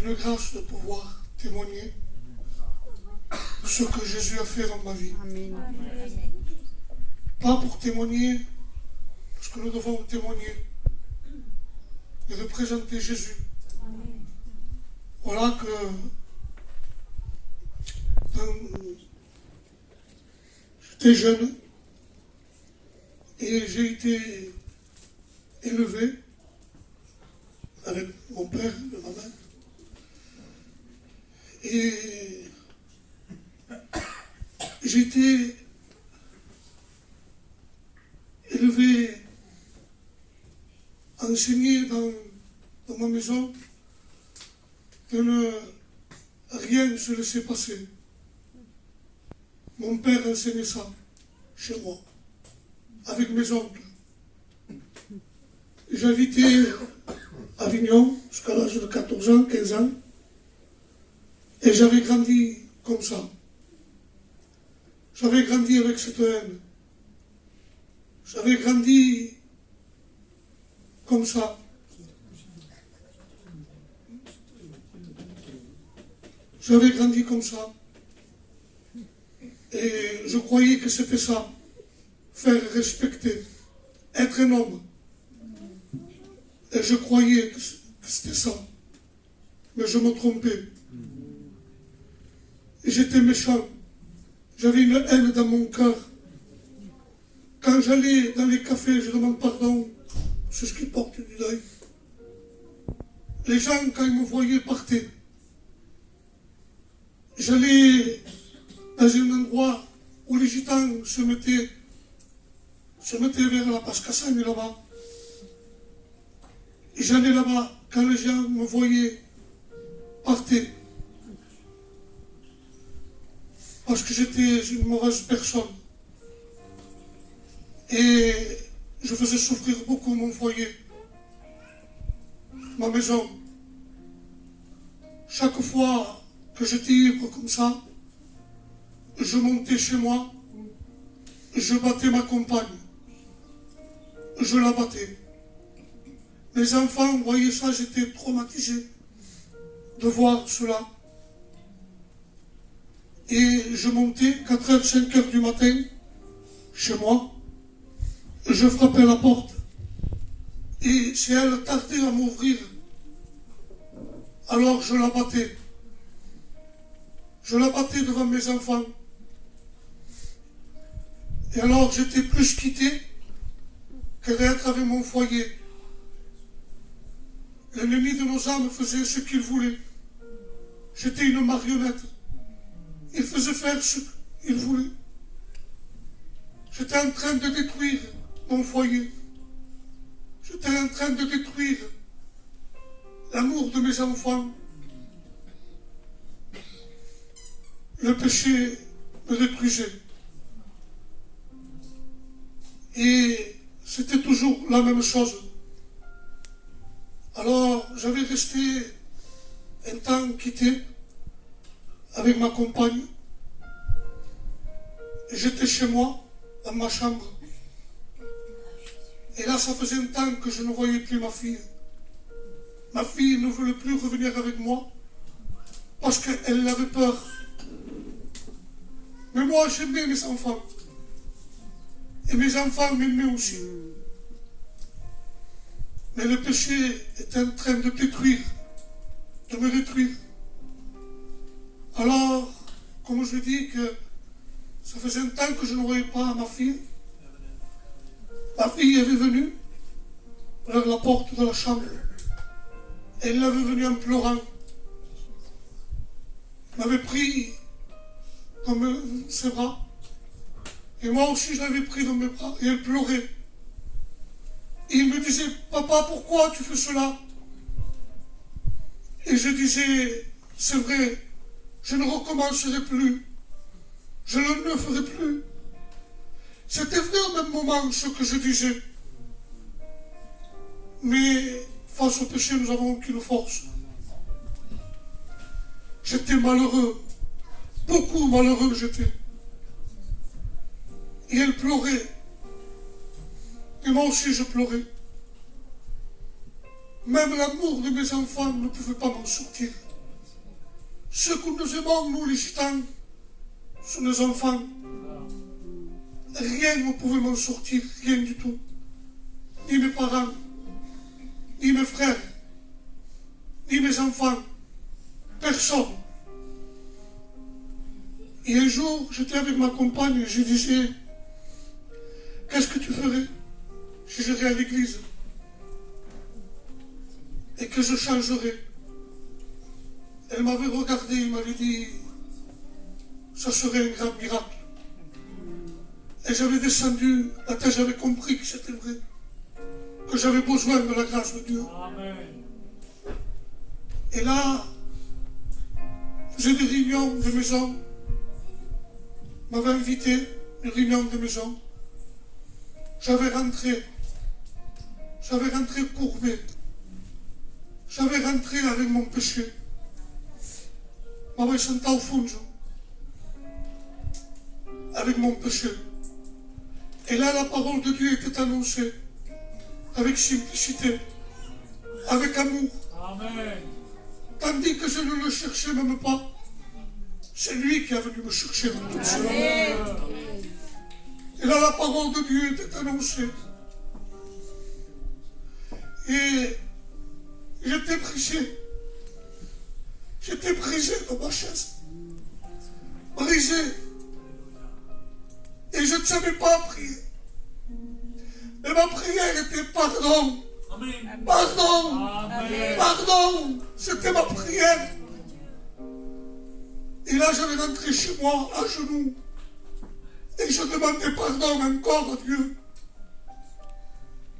une grâce de pouvoir témoigner de ce que Jésus a fait dans ma vie. Amen. Pas pour témoigner, parce que nous devons témoigner, mais de présenter Jésus. Voilà que j'étais jeune et j'ai été élevé avec mon père et ma mère. Et j'ai été élevé, enseigné dans ma maison de ne rien se laisser passer. Mon père enseignait ça chez moi, avec mes oncles. J'habitais à Avignon jusqu'à l'âge de 14 ans, 15 ans, et j'avais grandi comme ça. J'avais grandi avec cette haine. J'avais grandi comme ça. J'avais grandi comme ça. Et je croyais que c'était ça. Faire respecter. Être un homme. Et je croyais que c'était ça. Mais je me trompais. Et j'étais méchant. J'avais une haine dans mon cœur. Quand j'allais dans les cafés, je demande pardon. C'est ce qui porte du deuil. Les gens, quand ils me voyaient, partaient. J'allais dans un endroit où les gitans se mettaient vers la Pascassagne là-bas. Et j'allais là-bas, quand les gens me voyaient, partaient. Parce que j'étais une mauvaise personne. Et je faisais souffrir beaucoup mon foyer, ma maison. Chaque fois que j'étais ivre comme ça, je montais chez moi, je battais ma compagne. Je la battais. Les enfants voyaient ça, j'étais traumatisé de voir cela. Et je montais 4h, 5h du matin chez moi. Je frappais à la porte. Et si elle tardait à m'ouvrir, alors je la battais. Je la battais devant mes enfants. Et alors j'étais plus quitté que d'être avec mon foyer. L'ennemi de nos âmes faisait ce qu'il voulait. J'étais une marionnette. Il faisait faire ce qu'il voulait. J'étais en train de détruire mon foyer. J'étais en train de détruire l'amour de mes enfants. Le péché me détruisait. Et c'était toujours la même chose. Alors, j'avais resté un temps quitté avec ma compagne. J'étais chez moi, dans ma chambre. Et là, ça faisait un temps que je ne voyais plus ma fille. Ma fille ne voulait plus revenir avec moi parce qu'elle avait peur. Mais moi, j'aimais mes enfants. Et mes enfants m'aimaient aussi. Mais le péché est en train de détruire, de me détruire. Alors, comme je dis que ça faisait un temps que je ne voyais pas ma fille, ma fille avait venu vers la porte de la chambre. Elle l'avait venue en pleurant. Elle m'avait pris dans ses bras. Et moi aussi, je l'avais pris dans mes bras. Et elle pleurait. Et il me disait, papa, pourquoi tu fais cela? Et je disais, c'est vrai, je ne recommencerai plus. Je ne le ferai plus. C'était vrai au même moment ce que je disais. Mais face au péché, nous n'avons aucune force. J'étais malheureux. Beaucoup malheureux j'étais. Et elle pleurait. Et moi aussi je pleurais. Même l'amour de mes enfants ne pouvait pas m'en sortir. Ce que nous aimons, nous les gitans, sont nos enfants. Rien ne pouvait m'en sortir, rien du tout. Ni mes parents, ni mes frères, ni mes enfants, personne. Et un jour, j'étais avec ma compagne et je disais, qu'est-ce que tu ferais si j'irais à l'église et que je changerais? Elle m'avait regardé, elle m'avait dit, ça serait un grand miracle. Et j'avais descendu, la tête, j'avais compris que c'était vrai, que j'avais besoin de la grâce de Dieu. Amen. Et là, j'ai des réunions de maison, m'avait invité, une réunion de maison. J'avais rentré courbé, j'avais rentré avec mon péché. M'avais senti au fond, avec mon péché. Et là, la parole de Dieu était annoncée, avec simplicité, avec amour. Amen. Tandis que je ne le cherchais même pas, c'est lui qui est venu me chercher de toute seule. Et là, la parole de Dieu était annoncée. Et j'étais brisé. J'étais brisé dans ma chaise. Brisé. Et je ne savais pas prier. Mais ma prière était pardon. Amen. Pardon. Amen. Pardon. C'était ma prière. Et là, j'avais rentré chez moi à genoux. Et je demandais pardon encore à Dieu.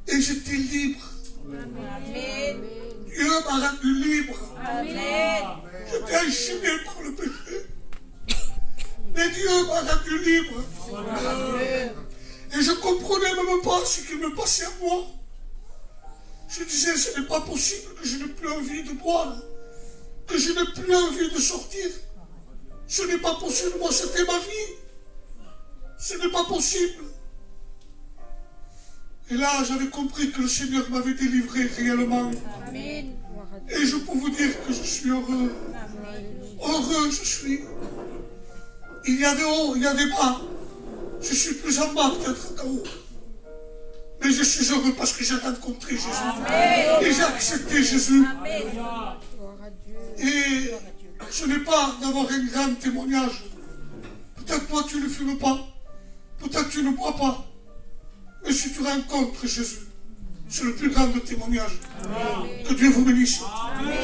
Et j'étais libre. Amen. Dieu m'a rendu libre. Amen. J'étais enchaîné par le péché. Mais Dieu m'a rendu libre. Et je ne comprenais même pas ce qui me passait à moi. Je disais, ce n'est pas possible que je n'ai plus envie de boire, que je n'ai plus envie de sortir. Ce n'est pas possible, moi c'était ma vie. Ce n'est pas possible. Et là, j'avais compris que le Seigneur m'avait délivré réellement. Amen. Et je peux vous dire que je suis heureux. Heureux, je suis. Il y a des hauts, il y a des bas. Je suis plus en bas peut-être qu'en haut. Mais je suis heureux parce que j'ai rencontré Jésus. Amen. Et j'ai accepté Jésus. Amen. Et ce n'est pas d'avoir un grand témoignage. Peut-être toi tu ne fumes pas. Peut-être tu ne bois pas. Mais si tu rencontres Jésus, c'est le plus grand témoignage. Que Dieu vous bénisse. Amen.